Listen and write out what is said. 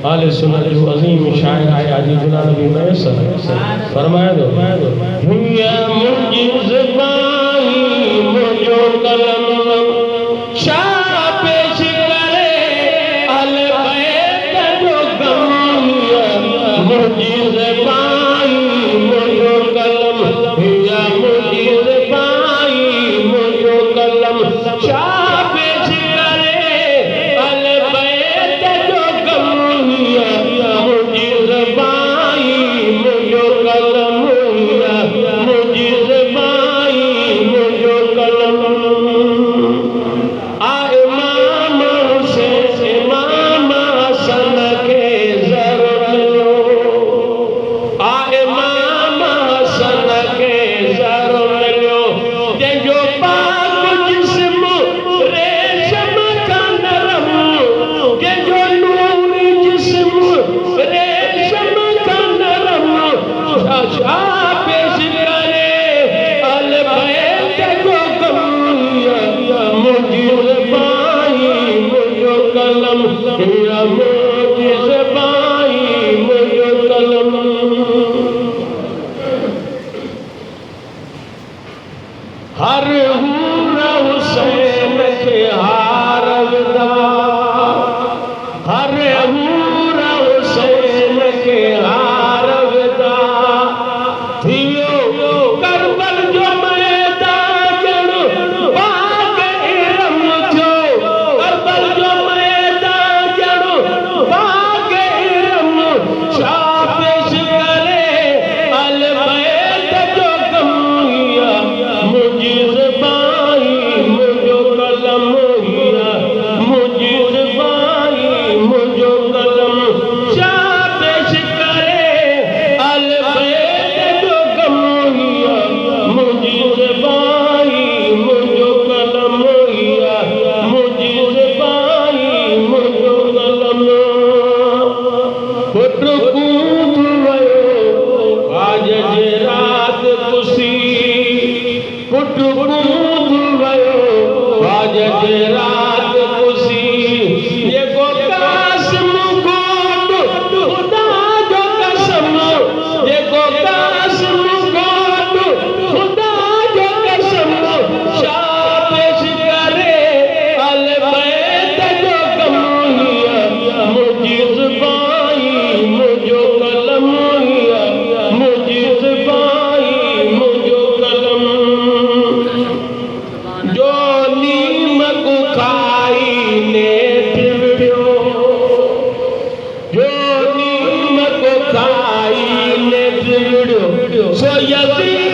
आले सुन्नत जो अजीम शायर आए आजी गुना नबी मैसर फरमाए दो हुया मुझी ज़बानी मुझो कलम शाह पेश करे अहले बैत जो गम मुझी ज़बानी मुझो कलम हुया मुझी ज़बानी मुझो कलम शाह पेश करे अहले बैत जो गम मुझी ज़बानी मुझो कलम मुझी ज़बानी मुझो कलम आ इमाम हुसैन इमाम हसन के ज़र मिलो आ इमाम हसन के ज़र मिलो जंहिंजो पाक जिस्म रेशम का नरम जंहिंजो नूरी जिस्म रेशम का नरम शाह पेश करे अहले बैत जो गम मुझी ज़बानी मुझो कलम या मुझी ज़बानी मुझो कलम हर हूर हुसैन के हार विदा हर हूर हुसैन के हार विदा थियो करबल जो मैदान ॼण बाग़ इरम थियो करबल जो मैदान ॼण बाग़ इरम शाह पेश करे अहले बैत जो गम मुझी ज़बानी मुझो कलम मुझी ज़बानी मुझो कलम शाह पेश करे अहले बैत जो गम मुझी ज़बानी मुझो कलम मुझी ज़बानी मुझो कलम पुट कूद वयो आज जे रात कुसी पुट कूद वयो आज जे रात कुसी जेको कासिम गोट खुदा जो कसम जेको कासिम गोट खुदा जो कसम शाह पेश करे अहले बैत जो गम मुझी ज़बानी मुझो कलम मुझी ज़बानी मुझो कलम जो नीमक खाई नेठ विड़ियो जो नीमक खाई नेठ विड़ियो सो यज़ीद